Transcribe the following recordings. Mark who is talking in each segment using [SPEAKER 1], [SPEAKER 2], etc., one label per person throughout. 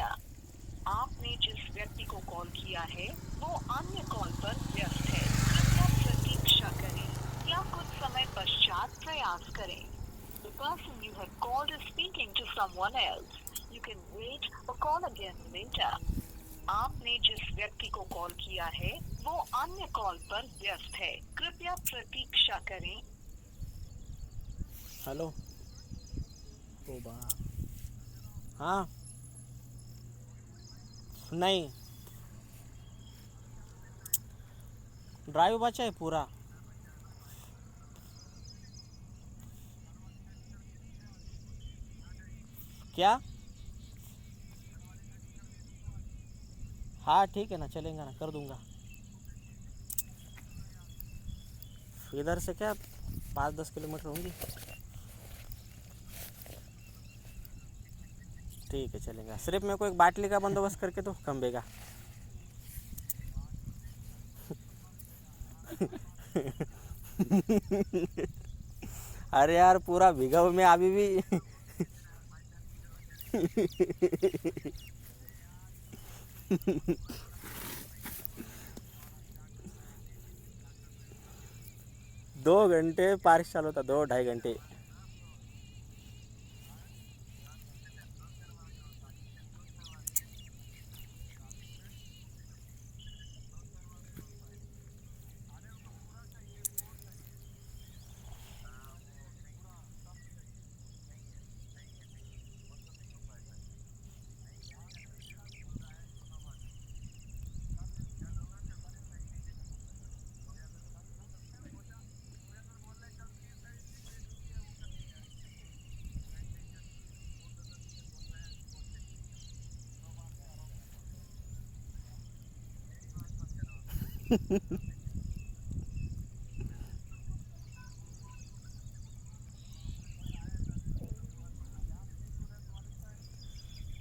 [SPEAKER 1] Data. आपने जिस व्यक्ति को कॉल किया है वो अन्य कॉल पर व्यस्त है। कृपया प्रतीक्षा करें या कुछ समय पश्चात प्रयास करें। The person you have called is speaking to someone else. You can wait or call again later. आपने जिस व्यक्ति को कॉल किया है वो अन्य कॉल पर व्यस्त है। कृपया प्रतीक्षा करें।
[SPEAKER 2] हेलो।
[SPEAKER 3] ओ बा
[SPEAKER 2] हाँ। नहीं, ड्राइव बचा है पूरा। क्या? हाँ ठीक है ना, चलेंगे ना, कर दूंगा। इधर से क्या 5-10 किलोमीटर होंगी। ठीक है चलेंगे। सिर्फ मेरे को एक बाटली का बंदोबस्त करके दो खंबे का। अरे यार पूरा भीगा हुआ मैं अभी भी। 2 घंटे बारिश चालू था, 2-2.5 घंटे।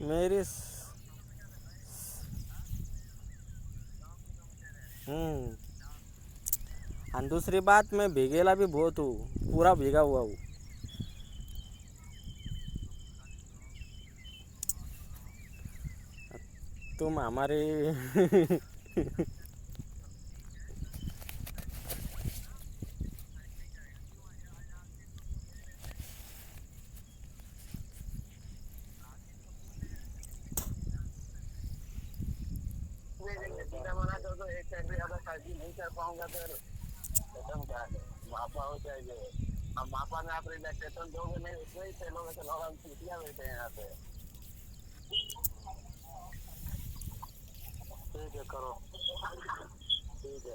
[SPEAKER 2] मेरी हम्म। और दूसरी बात, मैं भीगेला भी बहुत हूँ, पूरा भीगा हुआ हूँ। तुम हमारे
[SPEAKER 4] मना कर दो, एक सेकंड ज्यादा शादी नहीं कर पाऊंगा फिर खत्म क्या है। मापा हो जाएंगे। अब मापा में आप रिलैक्सेशन दोगे नहीं, उसमें ही चलोगे। चलो हम छुट्टियां बैठे हैं यहाँ पे। ठीक है करो। ठीक है।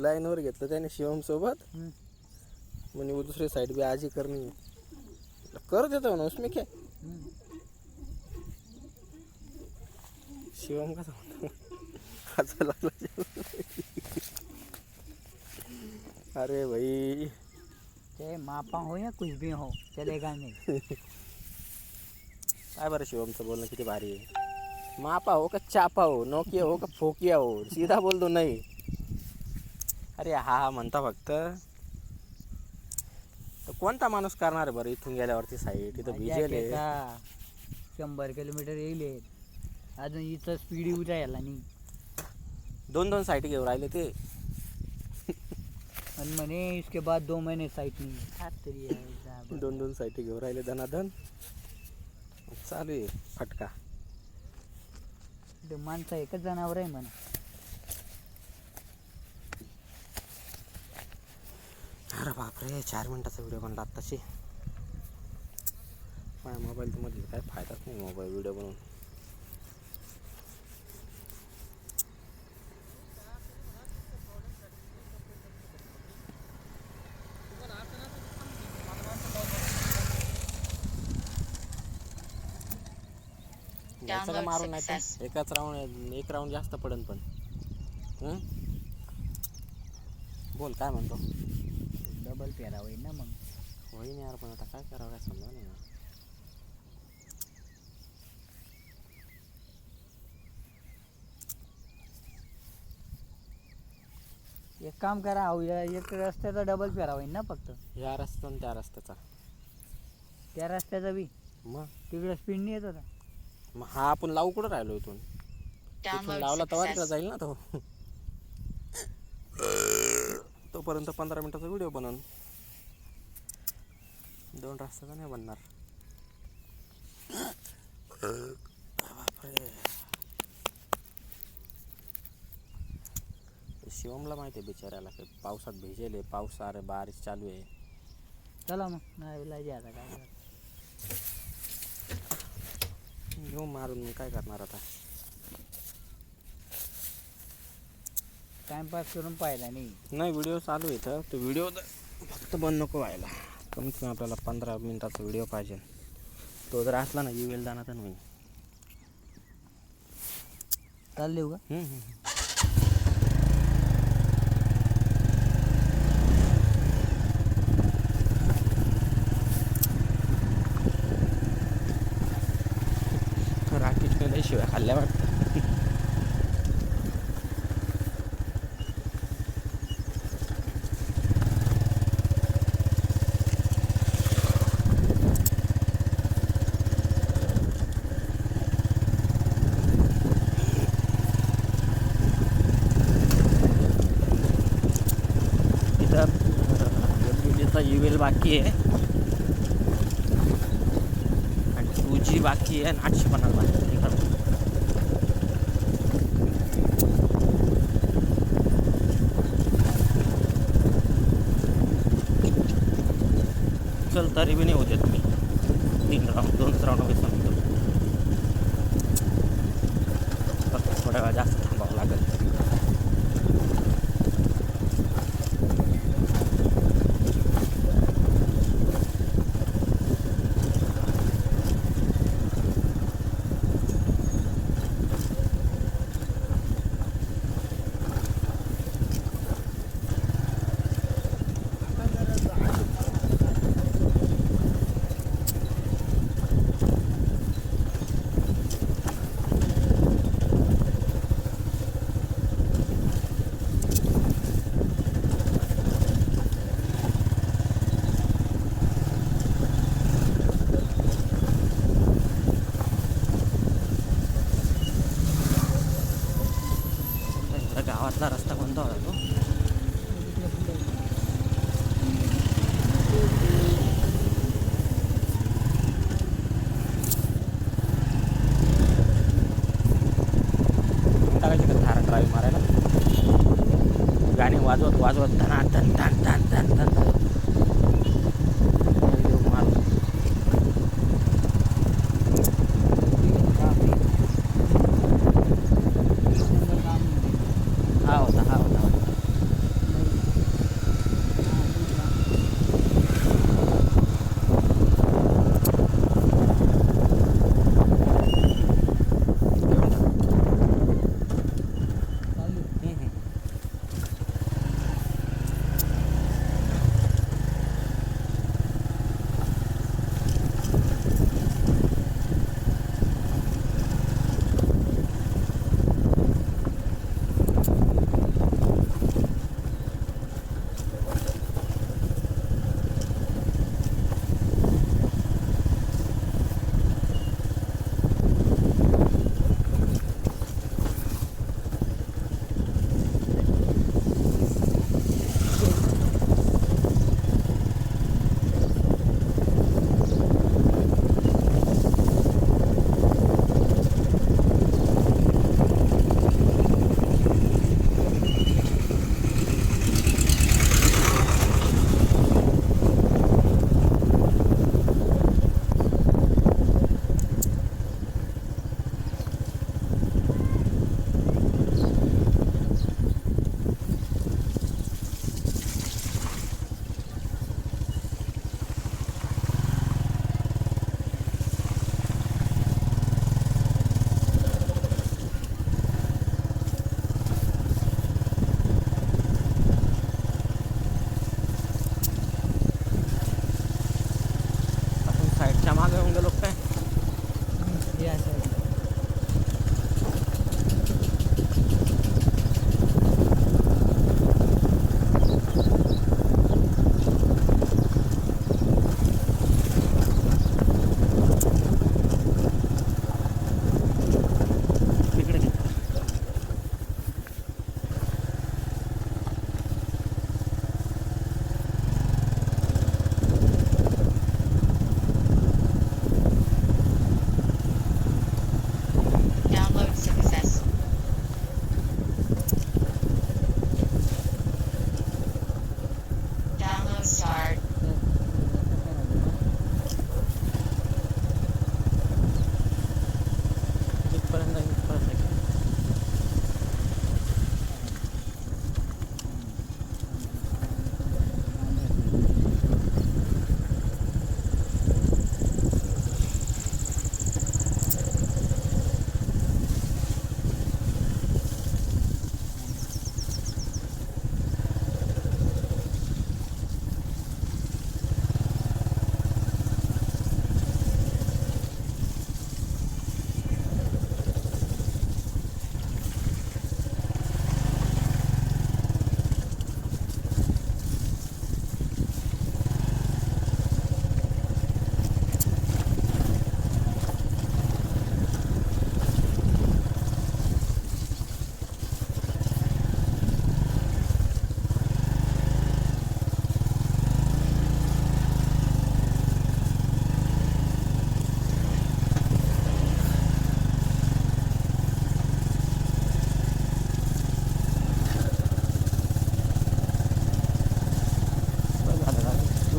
[SPEAKER 2] लाईनवर घेतलं त्याने शिवम सोबत। म्हणे वो दूसरी साइड भी आज ही करनी है, कर देता हूँ ना, उसमें क्या। शिवम का हंसा लागला। अरे भाई
[SPEAKER 3] चाहे मापा हो या कुछ भी हो चलेगा नहीं।
[SPEAKER 2] काय बरं शिवमचं बोलणं किती भारी आहे। मापा हो का चापा हो, नोकिया हो का फोकिया हो, सीधा बोल दो नाही। अरे हा हा म्हणता फक्त, तर कोणता माणूस करणार आहे बरं इथून गेल्यावरती साईड इथं
[SPEAKER 3] मजा
[SPEAKER 2] भिजेल
[SPEAKER 3] येते
[SPEAKER 2] आहे.
[SPEAKER 3] का? 100 किलोमीटर येईल अजून इथं स्पीड येऊ जायला नाही.
[SPEAKER 2] 2-2 साईड घेऊन राहिले ते.
[SPEAKER 3] आणि म्हणे इसके बाद 2 महीने साईट नाही. हा तरी आहे जा बा.
[SPEAKER 2] 2-2 साईड घेऊन राहिले धनाधन. चालू आहे फटका.
[SPEAKER 3] ते माणसं एकच जनावर आहे म्हणा.
[SPEAKER 2] अरे बापरे, 4 मिनिटाचा व्हिडिओ बनला आत्ताशी. माझ्या मोबाईल मध्ये काय फायदाच नाही मोबाईल व्हिडिओ बनवून. घ्यायचं का मारून, नाही तर एकाच राऊंड, एक राऊंड जास्त पडन पण. बोल काय म्हणतो.
[SPEAKER 3] डबल फेरा होईल ना मग.
[SPEAKER 2] होईन यार, पण आता काय करावं काय समजा नाही यार.
[SPEAKER 3] एक काम करा, अहो या एक रस्त्याचा डबल फेरा होईल ना फक्त.
[SPEAKER 2] या रस्त्याचा आणि त्या रस्त्याचा.
[SPEAKER 3] त्या रस्त्याचा बी
[SPEAKER 2] मग
[SPEAKER 3] तिकडे स्पीड नाही येत होता.
[SPEAKER 2] मग हा आपण लावू कुठं राहिलो इथून? इथून लावला तर तिकडे जाईल ना तो. तोपर्यंत 15 मिनिटाचा व्हिडिओ बनवून 2 रस्त्याचा नाही बनणार. बापरे. शिवमला माहिती आहे बिचाऱ्याला की पावसात भिजेले, पाऊस अरे बारिश चालू आहे.
[SPEAKER 3] चला मग नाही विलायचे आता काय करणार.
[SPEAKER 2] घेऊ मारून काय करणार आता.
[SPEAKER 3] टाइमपास करून पाहिला नाही.
[SPEAKER 2] नाही व्हिडिओ चालू आहे तर तो व्हिडिओ फक्त बंद नको व्हायला. कमीत कमी आपल्याला 15 मिनिटाचा व्हिडिओ पाहिजे. तो जर असला ना येईल जाणार तर नाही.
[SPEAKER 3] चालले का?
[SPEAKER 2] राकेशने लय शिव्या खाल्ल्या वाटतं. युवेल बाकी आहे आणि 2G बाकी आहे आणि 850 बाकी आहे. चल तरी बी नाही होत मी 2 राऊंड मध्ये सांगतो. थोड्या वेळा जास्त थांबावं लागेल. गावातला रस्ता कोणता होता तो? टाकायची का थार ड्राईव्ह मारायला? गाणी वाजवत वाजवत धना धन धन धन धन धन मारू. हा होता.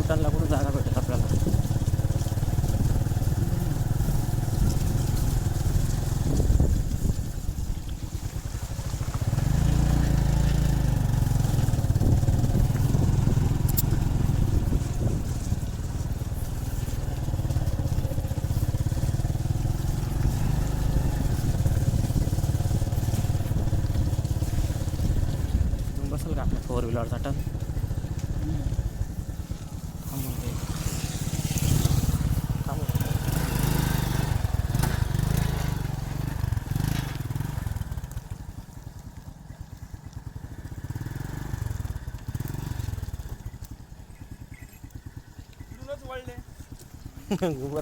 [SPEAKER 2] युटर्नला कुठं जागा भेटेल आपल्याला. बसेल का आपल्या 4 व्हीलरचा टन. थांबून जाईल. थांबून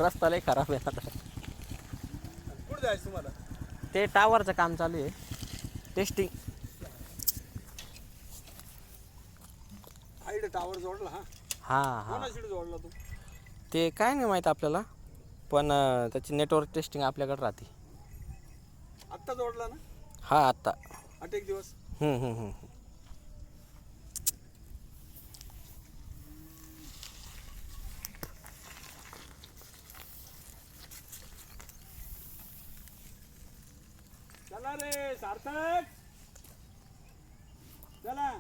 [SPEAKER 2] रस्ता लय खराब आहे आता.
[SPEAKER 5] कुठं जायचं तुम्हाला?
[SPEAKER 2] ते टावरचं काम चालू आहे, टेस्टिंग.
[SPEAKER 5] आईड टावर जोडला हा.
[SPEAKER 2] हां हां,
[SPEAKER 5] कोणाशीड जोडला तू?
[SPEAKER 2] ते काय नाही माहीत आपल्याला, पण त्याची नेटवर्क टेस्टिंग आपल्याकडे राहते.
[SPEAKER 5] आत्ता जोडला ना?
[SPEAKER 2] हा आत्ता.
[SPEAKER 5] 8 दिवस.
[SPEAKER 2] हम्म, हम्म, हम्म.
[SPEAKER 5] चला रे सार्थक, चला.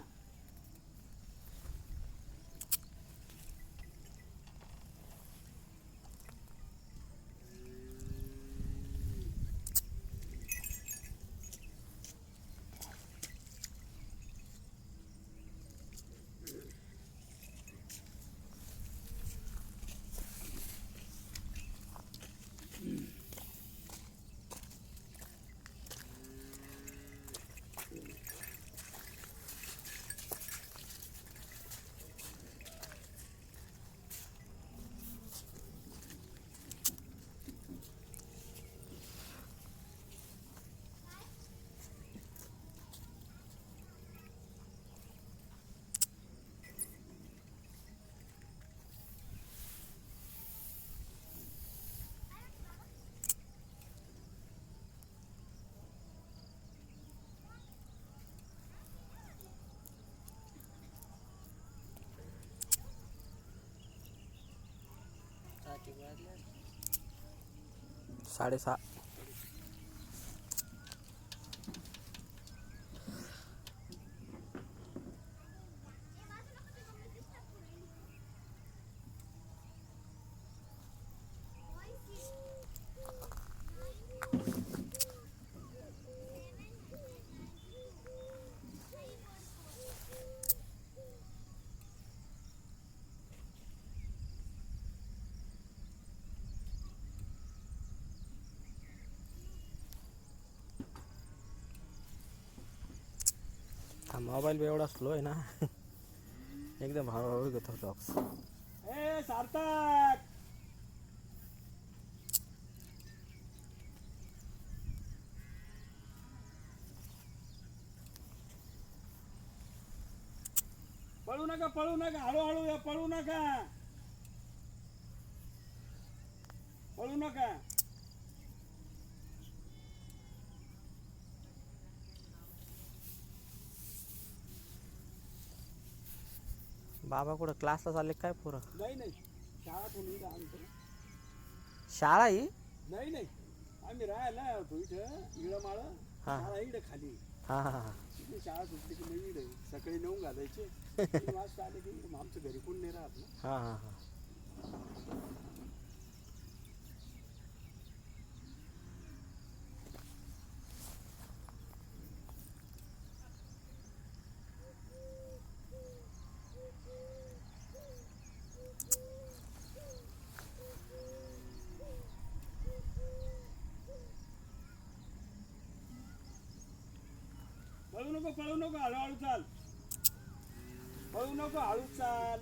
[SPEAKER 2] साडेसहा. हा मोबाईल बी एवढा स्लो आहे ना, एकदम हळूहळू घेतो डॉक्स.
[SPEAKER 5] ए सार्थक, पळू नका, पळू नका, हळूहळू या, पळू नका, पळू नका.
[SPEAKER 2] बाबा कुठं क्लासला चालले काय पोरं?
[SPEAKER 5] नाही नाही, शाळा कोणी आमचं
[SPEAKER 2] शाळा ही?
[SPEAKER 5] नाही नाही, आम्ही राहायला होतो इथं इळमाळ.
[SPEAKER 2] हा.
[SPEAKER 5] शाळा इकडे खाली.
[SPEAKER 2] हां हां हां.
[SPEAKER 5] इथे शाळा सुटली की मग इकडे सकाळी 9 घालायचे. 3 वाजता आले की मग आमच्या घरी कोण नाही राहत ना.
[SPEAKER 2] हां हां हां.
[SPEAKER 5] पळू नको, पळू नको, हळूहळू चाल. पळू नको, हळू चाल.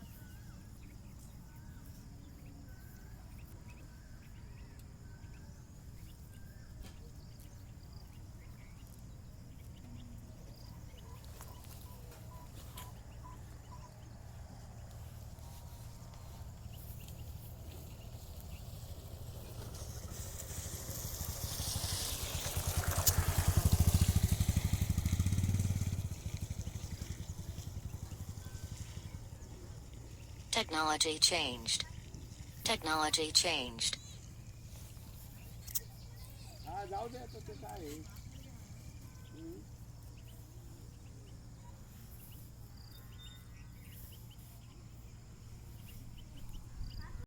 [SPEAKER 6] Technology changed. Technology changed.
[SPEAKER 5] हा जाऊ दे आता ते काय आहे